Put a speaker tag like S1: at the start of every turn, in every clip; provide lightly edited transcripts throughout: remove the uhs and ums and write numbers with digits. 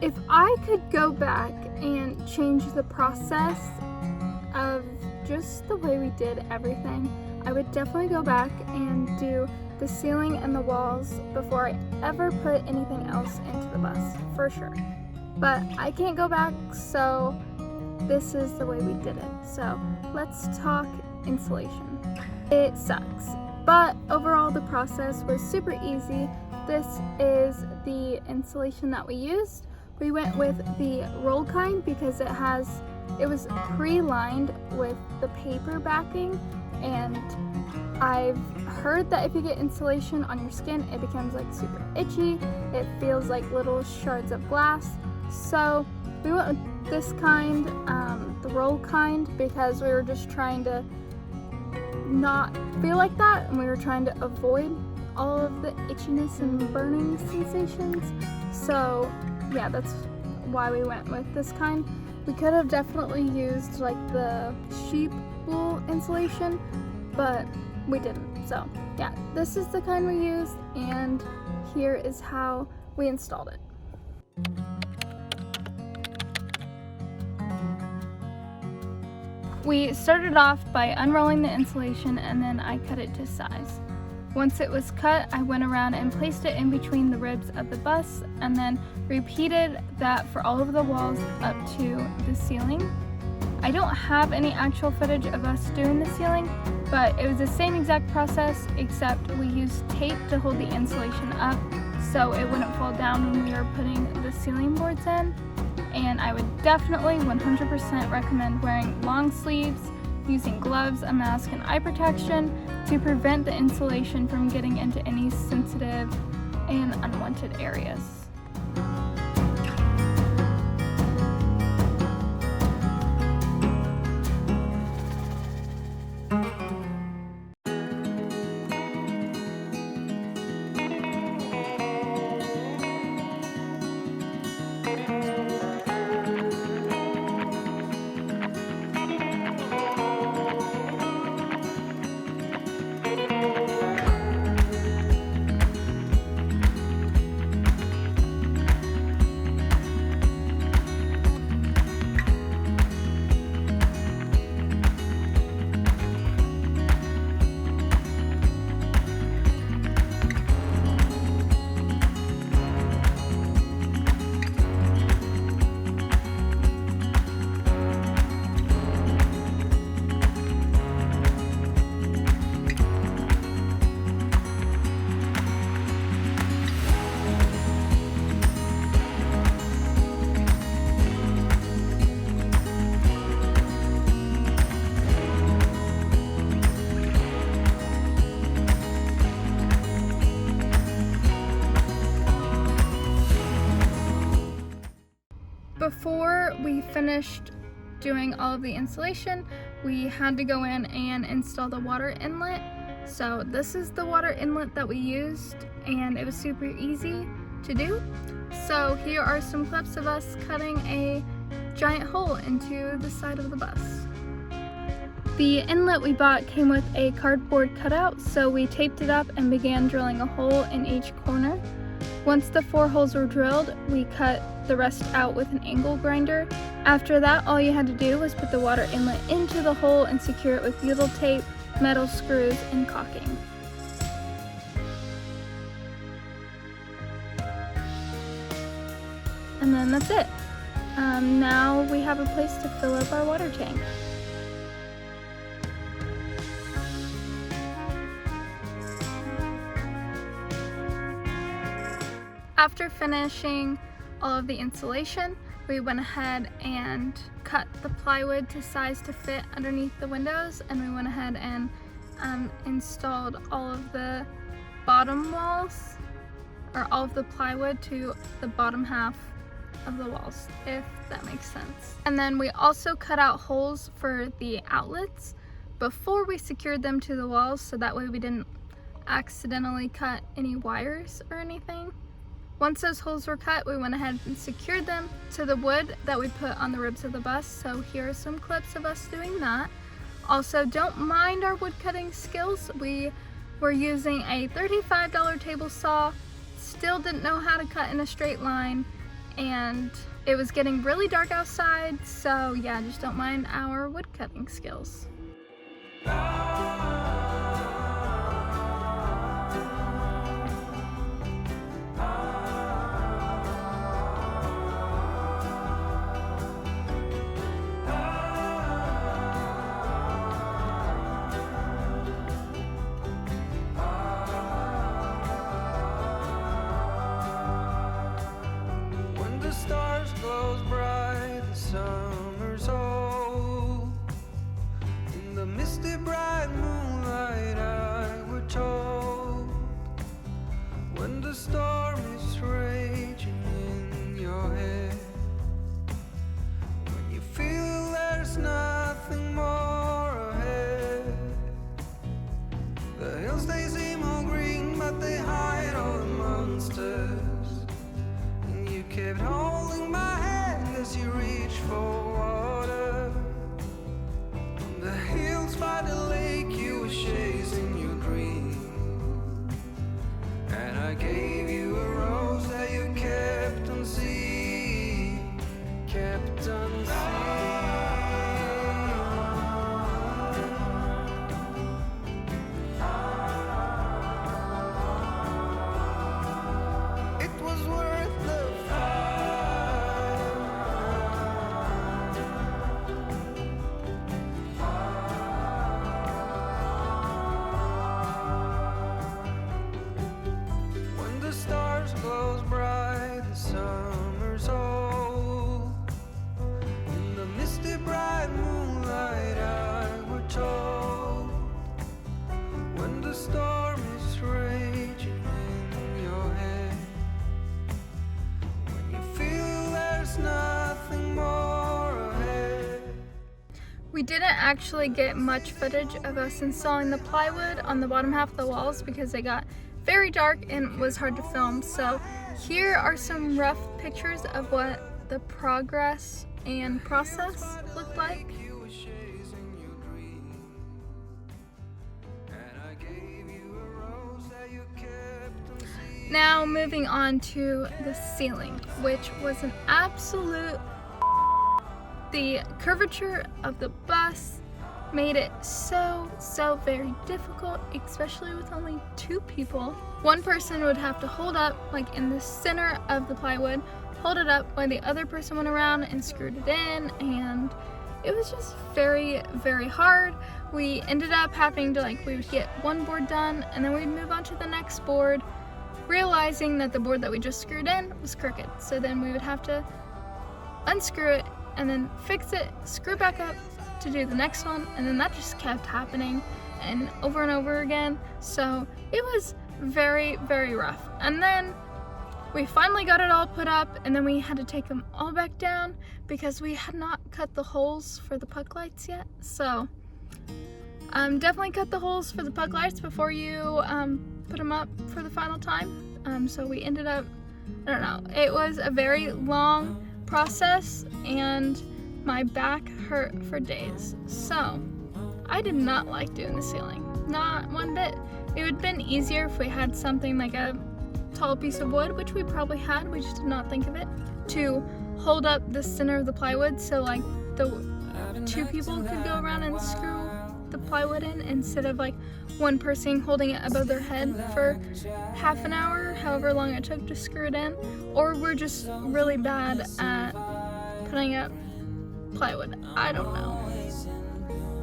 S1: If I could go back and change the process of just the way we did everything, I would definitely go back and do the ceiling and the walls before I ever put anything else into the bus, for sure. But I can't go back, so this is the way we did it. So let's talk insulation. It sucks, but overall the process was super easy. This is the insulation that we used. We went with the roll kind because it was pre-lined with the paper backing, and I've heard that if you get insulation on your skin, it becomes like super itchy. It feels like little shards of glass. So we went with this kind, the roll kind, because we were just trying to not feel like that, and we were trying to avoid all of the itchiness and burning sensations. So yeah, that's why we went with this kind. We could have definitely used like the sheep wool insulation, but we didn't. So yeah, this is the kind we used, and here is how we installed it. We started off by unrolling the insulation, and then I cut it to size. Once it was cut, I went around and placed it in between the ribs of the bus, and then repeated that for all of the walls up to the ceiling. I don't have any actual footage of us doing the ceiling, but it was the same exact process, except we used tape to hold the insulation up so it wouldn't fall down when we were putting the ceiling boards in. And I would definitely 100% recommend wearing long sleeves, using gloves, a mask, and eye protection to prevent the insulation from getting into any sensitive and unwanted areas. Before we finished doing all of the insulation, we had to go in and install the water inlet. So this is the water inlet that we used, and it was super easy to do. So here are some clips of us cutting a giant hole into the side of the bus. The inlet we bought came with a cardboard cutout, so we taped it up and began drilling a hole in each corner. Once the 4 holes were drilled, we cut the rest out with an angle grinder. After that, all you had to do was put the water inlet into the hole and secure it with butyl tape, metal screws, and caulking. And then that's it. Now we have a place to fill up our water tank. After finishing all of the insulation, we went ahead and cut the plywood to size to fit underneath the windows, and we went ahead and installed all of the bottom walls, or all of the plywood to the bottom half of the walls, if that makes sense. And then we also cut out holes for the outlets before we secured them to the walls, so that way we didn't accidentally cut any wires or anything. Once those holes were cut, we went ahead and secured them to the wood that we put on the ribs of the bus. So here are some clips of us doing that. Also, don't mind our wood cutting skills. We were using a $35 table saw, still didn't know how to cut in a straight line, and it was getting really dark outside, so yeah, just don't mind our wood cutting skills. We didn't actually get much footage of us installing the plywood on the bottom half of the walls because they got very dark and was hard to film. So here are some rough pictures of what the progress and process looked like. Now moving on to the ceiling, which was an absolute. The curvature of the bus made it so very difficult, especially with only 2 people. One person would have to hold up, like in the center of the plywood, hold it up while the other person went around and screwed it in, and it was just very hard. We ended up having to, we would get one board done and then we'd move on to the next board, realizing that the board that we just screwed in was crooked. So then we would have to unscrew it and then fix it, screw back up to do the next one, and then that just kept happening and over again. So it was very rough. And then we finally got it all put up, and then we had to take them all back down because we had not cut the holes for the puck lights yet. So definitely cut the holes for the puck lights before you put them up for the final time. So we ended up, I don't know, it was a very long process and my back hurt for days. So I did not like doing the ceiling, not one bit. It would have been easier if we had something like a tall piece of wood, which we probably had, we just did not think of it, to hold up the center of the plywood so like the 2 people could go around and screw the plywood in instead of like one person holding it above their head for half an hour, however long it took to screw it in. Or we're just really bad at putting up plywood. I don't know.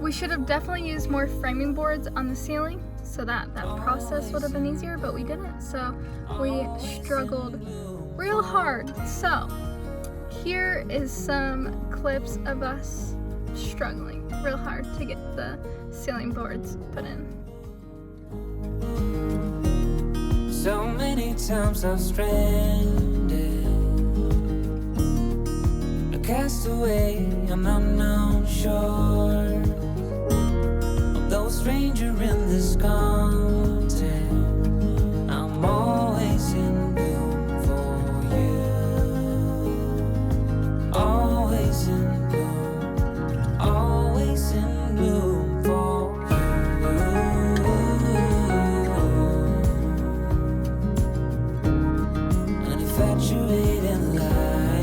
S1: We should have definitely used more framing boards on the ceiling so that process would have been easier, but we didn't. So we struggled real hard. So here is some clips of us struggling real hard to get the ceiling boards put in.
S2: So many times I've stranded, a castaway on unknown shore, although a stranger in this continent, I'm always in bloom for you, always in bloom, always in bloom for infatuated life.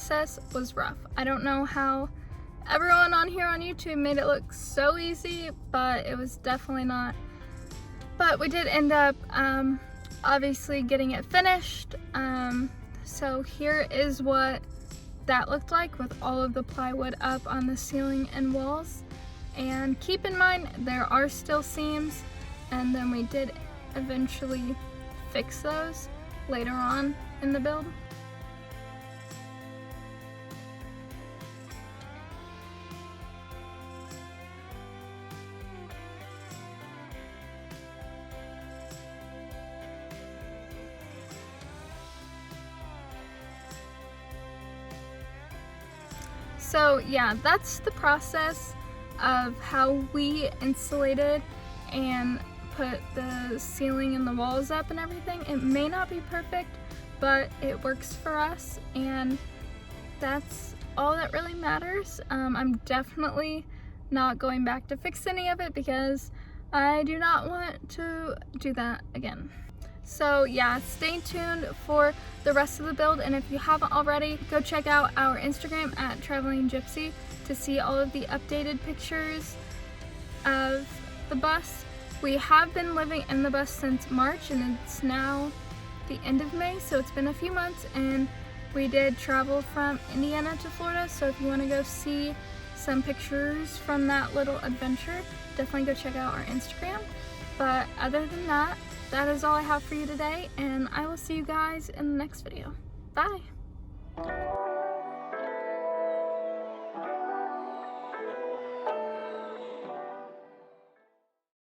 S1: process was rough. I don't know how everyone on here on YouTube made it look so easy, but it was definitely not. But we did end up obviously getting it finished. So here is what that looked like with all of the plywood up on the ceiling and walls. And keep in mind, there are still seams, and then we did eventually fix those later on in the build. So yeah, that's the process of how we insulated and put the ceiling and the walls up and everything. It may not be perfect, but it works for us, and that's all that really matters. I'm definitely not going back to fix any of it because I do not want to do that again. So yeah, stay tuned for the rest of the build, and if you haven't already, go check out our Instagram at Traveling Gypsy to see all of the updated pictures of the bus. We have been living in the bus since March, and it's now the end of May, so it's been a few months, and we did travel from Indiana to Florida. So if you want to go see some pictures from that little adventure, definitely go check out our Instagram. But other than that, that is all I have for you today, and I will see you guys in the next video. Bye!